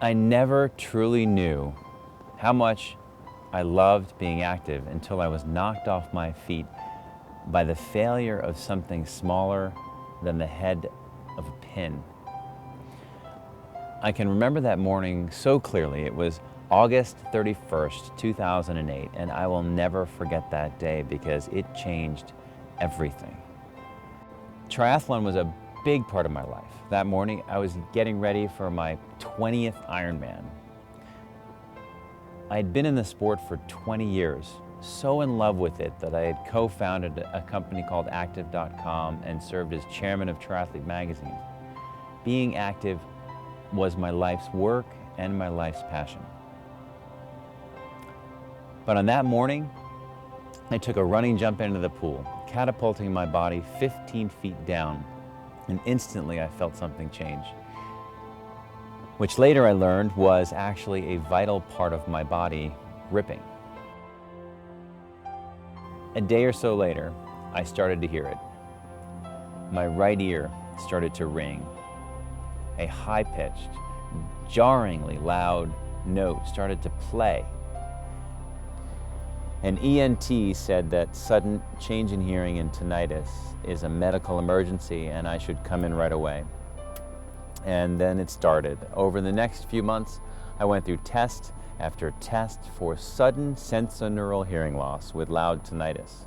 I never truly knew how much I loved being active until I was knocked off my feet by the failure of something smaller than the head of a pin. I can remember that morning so clearly. It was August 31st, 2008, and I will never forget that day because it changed everything. Triathlon was a big part of my life. That morning, I was getting ready for my 20th Ironman. I had been in the sport for 20 years, so in love with it that I had co-founded a company called Active.com and served as chairman of Triathlete magazine. Being active was my life's work and my life's passion. But on that morning, I took a running jump into the pool, catapulting my body 15 feet down, and instantly I felt something change, which later I learned was actually a vital part of my body ripping. A day or so later, I started to hear it. My right ear started to ring. A high-pitched, jarringly loud note started to play. An ENT said that sudden change in hearing and tinnitus is a medical emergency and I should come in right away. And then it started. Over the next few months, I went through test after test for sudden sensorineural hearing loss with loud tinnitus.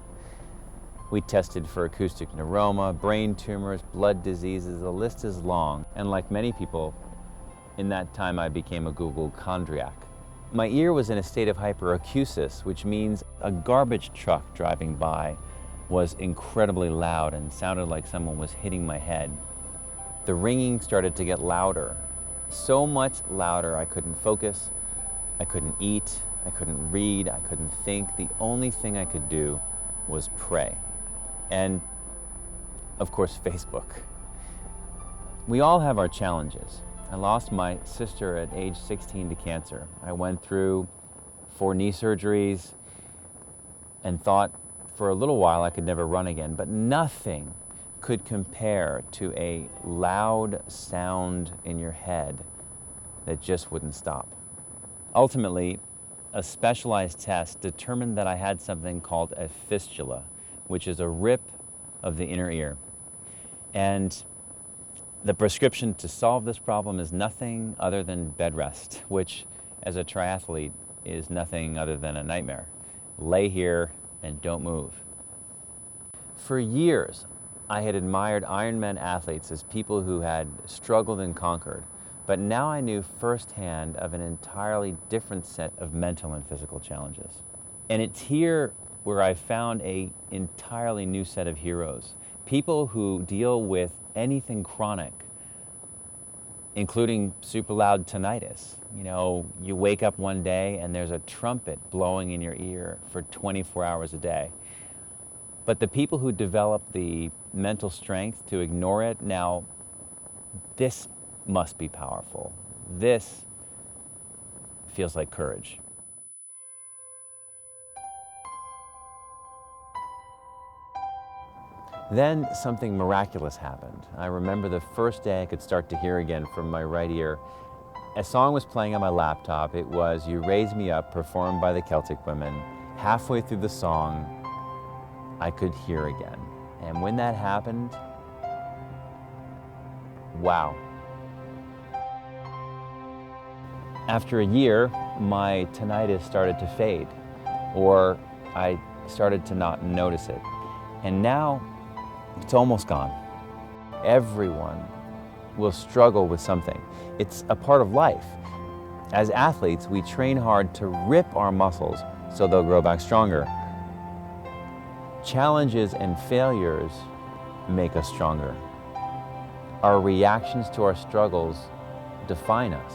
We tested for acoustic neuroma, brain tumors, blood diseases. The list is long. And like many people, in that time I became a Google chondriac. My ear was in a state of hyperacusis, which means a garbage truck driving by was incredibly loud and sounded like someone was hitting my head. The ringing started to get louder, so much louder I couldn't focus, I couldn't eat, I couldn't read, I couldn't think. The only thing I could do was pray. And of course, Facebook. We all have our challenges. I lost my sister at age 16 to cancer. I went through 4 knee surgeries and thought for a little while I could never run again, but nothing could compare to a loud sound in your head that just wouldn't stop. Ultimately, a specialized test determined that I had something called a fistula, which is a rip of the inner ear. And the prescription to solve this problem is nothing other than bed rest, which as a triathlete is nothing other than a nightmare. Lay here and don't move. For years, I had admired Ironman athletes as people who had struggled and conquered, but now I knew firsthand of an entirely different set of mental and physical challenges. And it's here where I found an entirely new set of heroes, people who deal with anything chronic, including super loud tinnitus. You know, you wake up one day and there's a trumpet blowing in your ear for 24 hours a day. But the people who develop the mental strength to ignore it, now, this must be powerful. This feels like courage. Then something miraculous happened. I remember the first day I could start to hear again from my right ear. A song was playing on my laptop. It was "You Raise Me Up," performed by the Celtic Women. Halfway through the song, I could hear again. And when that happened, wow. After a year, my tinnitus started to fade, or I started to not notice it. And now, it's almost gone. Everyone will struggle with something. It's a part of life. As athletes, we train hard to rip our muscles so they'll grow back stronger. Challenges and failures make us stronger. Our reactions to our struggles define us.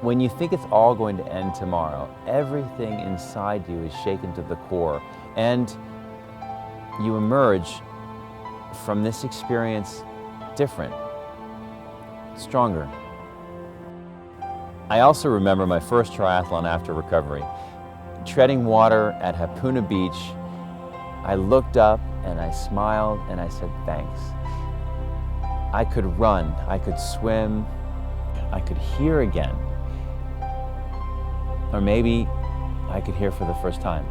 When you think it's all going to end tomorrow, everything inside you is shaken to the core, and you emerge from this experience different, stronger. I also remember my first triathlon after recovery. Treading water at Hapuna Beach, I looked up and I smiled and I said thanks. I could run, I could swim, I could hear again. Or maybe I could hear for the first time.